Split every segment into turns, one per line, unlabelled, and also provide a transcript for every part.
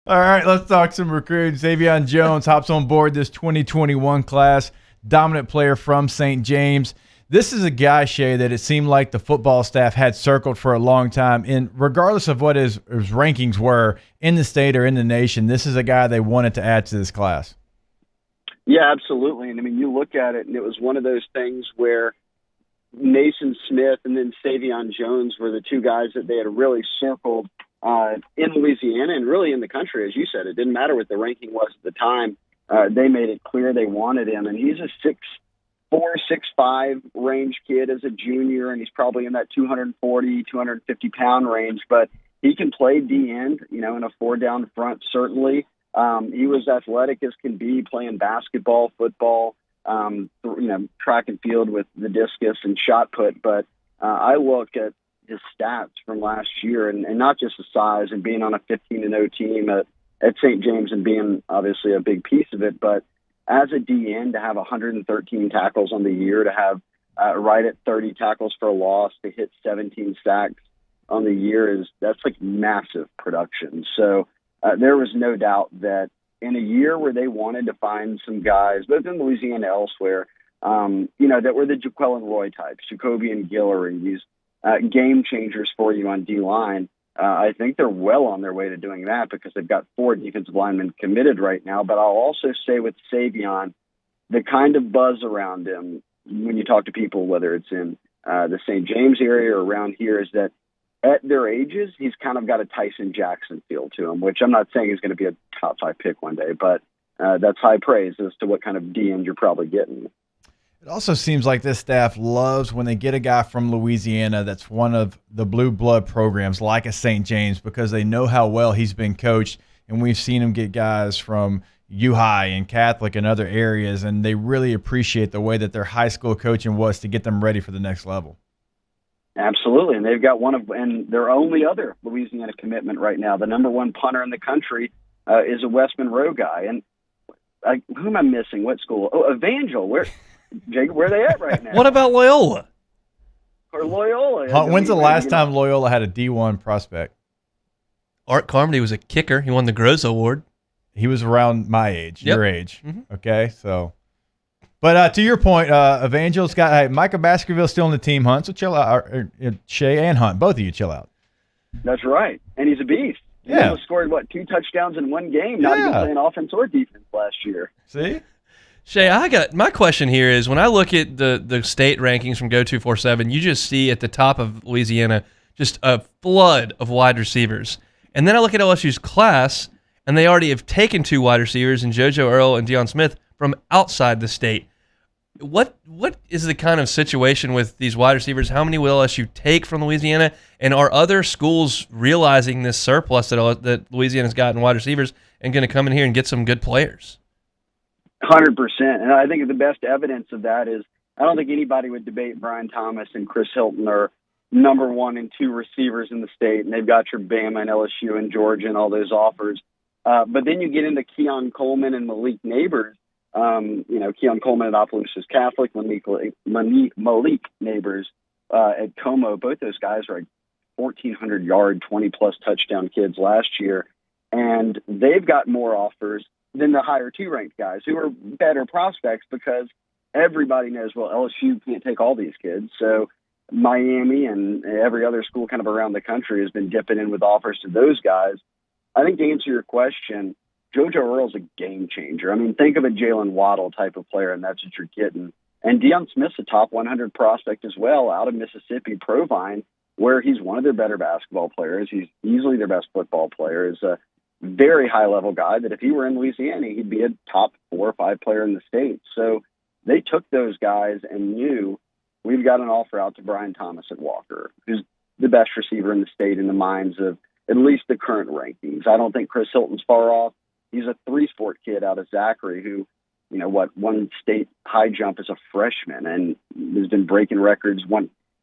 All right, let's talk some recruits. Saivion Jones hops on board this 2021 class, dominant player from St. James. This is a guy, Shea, that it seemed like the football staff had circled for a long time. And regardless of what his rankings were in the state or in the nation, this is a guy they wanted to add to this class.
Yeah, absolutely. And I mean, you look at it, and it was one of those things where Mason Smith and then Saivion Jones were the two guys that they had really circled in Louisiana and really in the country. As you said, it didn't matter what the ranking was at the time. They made it clear they wanted him, and he's a 6'4", 6'5" range kid as a junior, and he's probably in that 240, 250-pound range, but he can play D-end, in a four-down front, certainly. He was athletic as can be, playing basketball, football, track and field with the discus and shot put. But I look at his stats from last year, and not just the size and being on a 15-0 team at St. James and being obviously a big piece of it, but as a DN to have 113 tackles on the year, to have right at 30 tackles for a loss, to hit 17 sacks on the year that's like massive production. So there was no doubt that in a year where they wanted to find some guys, both in Louisiana and elsewhere, that were the Jaquelin Roy types, Jacoby and Guillory, these game changers for you on D-line. I think they're well on their way to doing that because they've got 4 defensive linemen committed right now. But I'll also say with Saivion, the kind of buzz around him when you talk to people, whether it's in the St. James area or around here, is that at their ages, he's kind of got a Tyson Jackson feel to him, which I'm not saying he's going to be a top 5 pick one day, but that's high praise as to what kind of DN you're probably getting.
It also seems like this staff loves when they get a guy from Louisiana that's one of the blue blood programs like a St. James, because they know how well he's been coached, and we've seen him get guys from U-High and Catholic and other areas, and they really appreciate the way that their high school coaching was to get them ready for the next level.
Absolutely, and they've got and their only other Louisiana commitment right now, the number 1 punter in the country, is a West Monroe guy. And who am I missing? What school? Oh, Evangel. Jacob, where are they at right now?
What about Loyola?
Or Loyola?
When's the last time Loyola had a D1 prospect?
Art Carmody was a kicker. He won the Groza Award.
He was around my age, your age.
Mm-hmm.
Okay, so. But to your point, Evangel's got Micah Baskerville still in the team hunt, so chill out. Shea and Hunt, both of you chill out.
That's right, and he's a beast.
Yeah.
He scored, 2 touchdowns in one game, not even playing offense or defense last year.
See?
Shea, my question here is, when I look at the state rankings from Go247, you just see at the top of Louisiana just a flood of wide receivers. And then I look at LSU's class, and they already have taken 2 wide receivers in JoJo Earl and Deion Smith from outside the state. What is the kind of situation with these wide receivers? How many will LSU take from Louisiana? And are other schools realizing this surplus that Louisiana's got in wide receivers and going to come in here and get some good players?
100%. And I think the best evidence of that is I don't think anybody would debate Brian Thomas and Chris Hilton are number 1 and 2 receivers in the state, and they've got your Bama and LSU and Georgia and all those offers. But then you get into Keon Coleman and Malik Neighbors. Keon Coleman at Opelousas Catholic, Malik Neighbors at Como. Both those guys are 1,400-yard, 20-plus touchdown kids last year, and they've got more offers than the higher 2-ranked guys who are better prospects because everybody knows, LSU can't take all these kids. So Miami and every other school kind of around the country has been dipping in with offers to those guys. I think to answer your question, JoJo Earl's a game changer. I mean, think of a Jalen Waddle type of player, and that's what you're getting. And Deion Smith's a top 100 prospect as well out of Mississippi, Provine, where he's one of their better basketball players. He's easily their best football player. He's a very high-level guy that if he were in Louisiana, he'd be a top 4 or 5 player in the state. So they took those guys and knew we've got an offer out to Brian Thomas at Walker, who's the best receiver in the state in the minds of at least the current rankings. I don't think Chris Hilton's far off. He's a 3-sport kid out of Zachary who, won state high jump as a freshman and has been breaking records.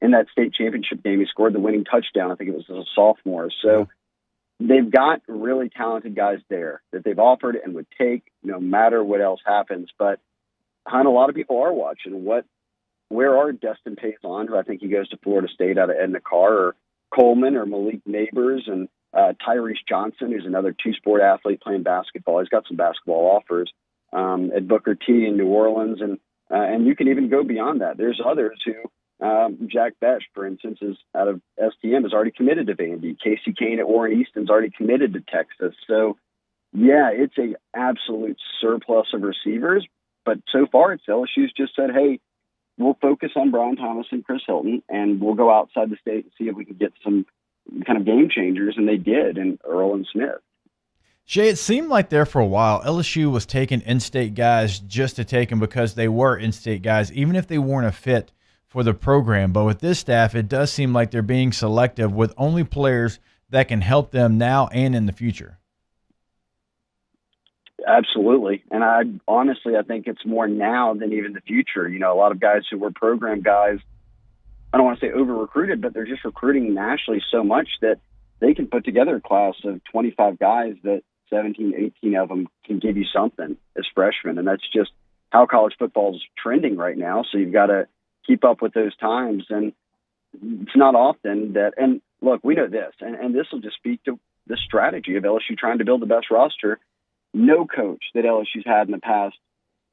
In that state championship game, he scored the winning touchdown. I think it was as a sophomore. So they've got really talented guys there that they've offered and would take no matter what else happens. But a lot of people are watching where are Destin Payson, who I think he goes to Florida State out of Edna Carr, or Coleman or Malik Neighbors, and Tyrese Johnson, who's another two-sport athlete playing basketball. He's got some basketball offers at Booker T in New Orleans, and you can even go beyond that. There's others who, Jack Besh, for instance, is out of STM, is already committed to Vandy. Casey Kane at Warren Easton's already committed to Texas. So, yeah, it's a absolute surplus of receivers. But so far, it's LSU's just said, hey, we'll focus on Brian Thomas and Chris Hilton, and we'll go outside the state and see if we can get some kind of game changers, and they did in Earl and Smith.
Shea, it seemed like there for a while, LSU was taking in-state guys just to take them because they were in-state guys, even if they weren't a fit for the program. But with this staff, it does seem like they're being selective with only players that can help them now and in the future.
Absolutely. And I think it's more now than even the future. You know, a lot of guys who were program guys, I don't want to say over-recruited, but they're just recruiting nationally so much that they can put together a class of 25 guys that 17, 18 of them can give you something as freshmen. And that's just how college football is trending right now. So you've got to keep up with those times. And it's not often that, and look, we know this, and this will just speak to the strategy of LSU trying to build the best roster. No coach that LSU's had in the past,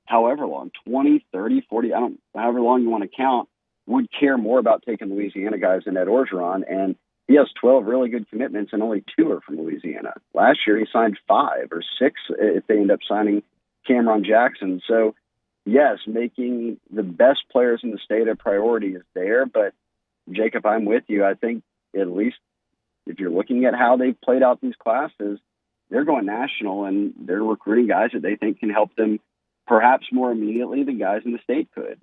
however long, 20, 30, 40, however long you want to count, would care more about taking Louisiana guys than Ed Orgeron. And he has 12 really good commitments, and only 2 are from Louisiana. Last year, he signed 5 or 6 if they end up signing Cameron Jackson. So, yes, making the best players in the state a priority is there. But, Jacob, I'm with you. I think at least if you're looking at how they've played out these classes, they're going national, and they're recruiting guys that they think can help them perhaps more immediately than guys in the state could.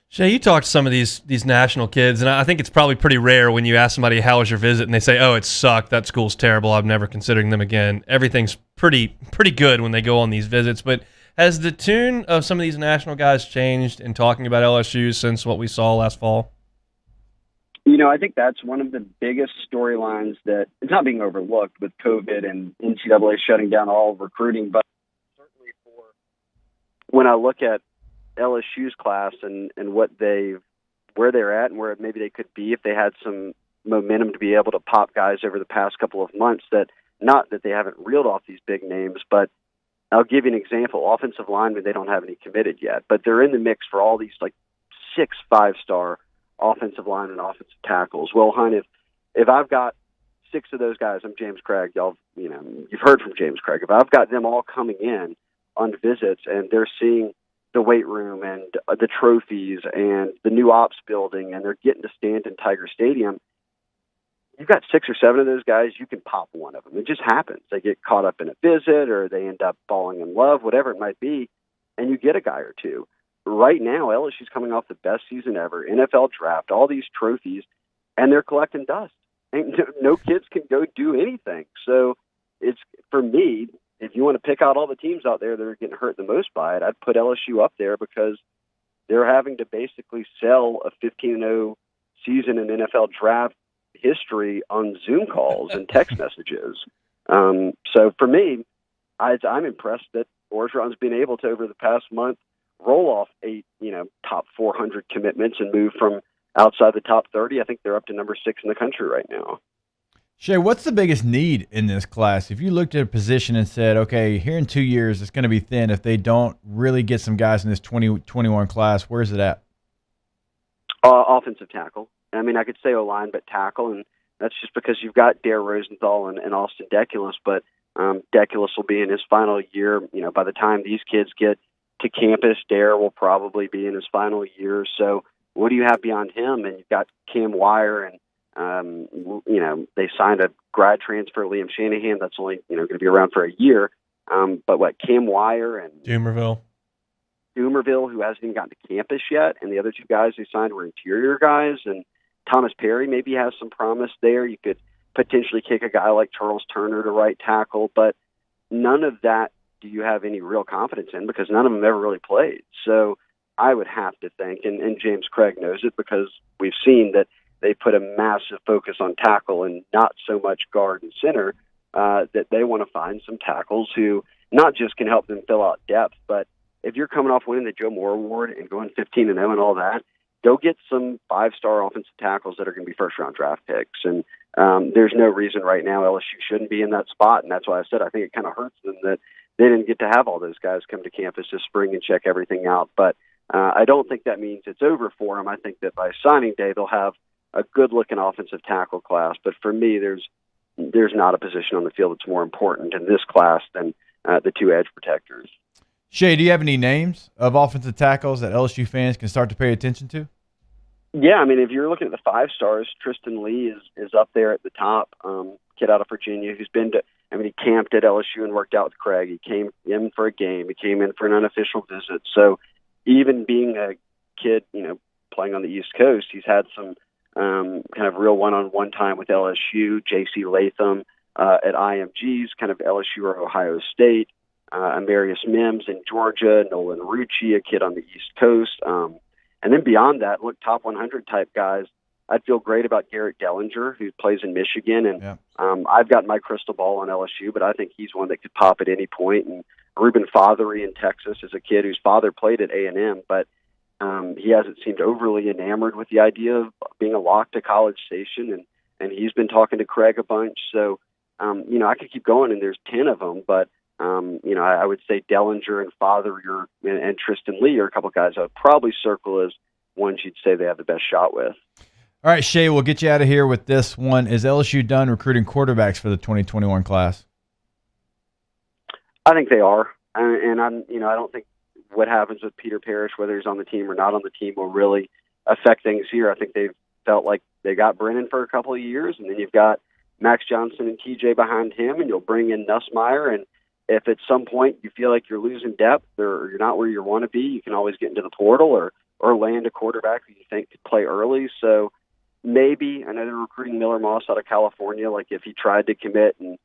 Shea, you talked to some of these national kids, and I think it's probably pretty rare when you ask somebody, how was your visit, and they say, oh, it sucked, that school's terrible, I'm never considering them again. Everything's pretty good when they go on these visits. But has the tune of some of these national guys changed in talking about LSU since what we saw last fall?
You know, I think that's one of the biggest storylines that it's not being overlooked with COVID and NCAA shutting down all recruiting. But certainly for when I look at LSU's class and where they're at and where maybe they could be if they had some momentum to be able to pop guys over the past couple of months, that not that they haven't reeled off these big names, but I'll give you an example. Offensive linemen, they don't have any committed yet, but they're in the mix for all these like 6 5-star offensive line and offensive tackles. Well, Hunt, if I've got 6 of those guys, I'm James Craig. You've heard from James Craig. If I've got them all coming in on visits and they're seeing the weight room and the trophies and the new ops building, and they're getting to stand in Tiger Stadium, you've got 6 or 7 of those guys, you can pop one of them. It just happens. They get caught up in a visit, or they end up falling in love, whatever it might be, and you get a guy or 2. Right now, LSU's coming off the best season ever, NFL draft, all these trophies, and they're collecting dust. No kids can go do anything. So it's, for me, if you want to pick out all the teams out there that are getting hurt the most by it, I'd put LSU up there because they're having to basically sell a 15-0 season in NFL draft history on Zoom calls and text messages. So for me, I'm impressed that Orgeron's been able to, over the past month, roll off 8, top 400 commitments and move from outside the top 30. I think they're up to number 6 in the country right now.
Shea, what's the biggest need in this class? If you looked at a position and said, okay, here in 2 years, it's going to be thin if they don't really get some guys in this 2021 class, where's it at?
Offensive tackle. I mean, I could say O-line, but tackle, and that's just because you've got Dare Rosenthal and Austin Deculus, but Deculus will be in his final year. By the time these kids get to campus, Dare will probably be in his final year. So what do you have beyond him? And you've got Cam Wire, and they signed a grad transfer, Liam Shanahan, that's only going to be around for a year. But Cam Wire and
Doomerville,
who hasn't even gotten to campus yet, and the other 2 guys they signed were interior guys, and Thomas Perry maybe has some promise there. You could potentially kick a guy like Charles Turner to right tackle, but none of that do you have any real confidence in because none of them ever really played. So I would have to think, and James Craig knows it because we've seen that they put a massive focus on tackle and not so much guard and center, that they want to find some tackles who not just can help them fill out depth, but if you're coming off winning the Joe Moore Award and going 15-0 and all that, go get some 5-star offensive tackles that are going to be first-round draft picks. And there's no reason right now LSU shouldn't be in that spot. And that's why I said I think it kind of hurts them that they didn't get to have all those guys come to campus this spring and check everything out. But I don't think that means it's over for them. I think that by signing day, they'll have a good-looking offensive tackle class. But for me, there's not a position on the field that's more important in this class than the 2 edge protectors.
Shea, do you have any names of offensive tackles that LSU fans can start to pay attention to?
Yeah, I mean, if you're looking at the 5-stars, Tristan Lee is up there at the top. Kid out of Virginia who's been to, he camped at LSU and worked out with Craig. He came in for a game. He came in for an unofficial visit. So even being a kid, playing on the East Coast, he's had some kind of real one-on-one time with LSU. J.C. Latham at IMG's, kind of LSU or Ohio State. Amarius Mims in Georgia, Nolan Rucci, a kid on the East Coast. And then beyond that, look, top 100 type guys. I'd feel great about Garrett Dellinger, who plays in Michigan. And I've got my crystal ball on LSU, but I think he's one that could pop at any point. And Reuben Fothery in Texas is a kid whose father played at A&M, but he hasn't seemed overly enamored with the idea of being a lock to College Station. And he's been talking to Craig a bunch. So, I could keep going, and there's 10 of them, but I would say Dellinger and Fothery and Tristan Lee are a couple of guys I would probably circle as ones you'd say they have the best shot with.
All right, Shea, we'll get you out of here with this one. Is LSU done recruiting quarterbacks for the 2021 class?
I think they are. And I don't think what happens with Peter Parrish, whether he's on the team or not on the team, will really affect things here. I think they've felt like they got Brennan for a couple of years, and then you've got Max Johnson and TJ behind him, and you'll bring in Nussmeier. And if at some point you feel like you're losing depth or you're not where you want to be, you can always get into the portal or land a quarterback that you think could play early. So maybe, I know they're recruiting Miller Moss out of California, like if he tried to commit and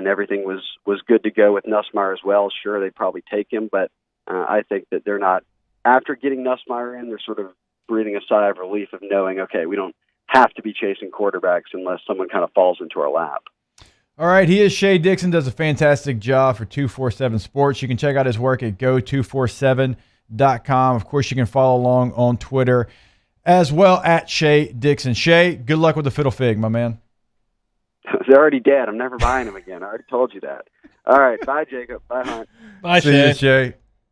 everything was good to go with Nussmeier as well, sure, they'd probably take him. But I think that they're not, after getting Nussmeier in, they're sort of breathing a sigh of relief of knowing, okay, we don't have to be chasing quarterbacks unless someone kind of falls into our lap.
All right, he is Shea Dixon, does a fantastic job for 247 Sports. You can check out his work at go247.com. Of course, you can follow along on Twitter as well at Shea Dixon. Shea, good luck with the Fiddle Fig, my man.
They're already dead. I'm never buying them again. I already told you that. All right, bye, Jacob. Bye, Hunt.
Bye,
See
Shea.
you, Shea.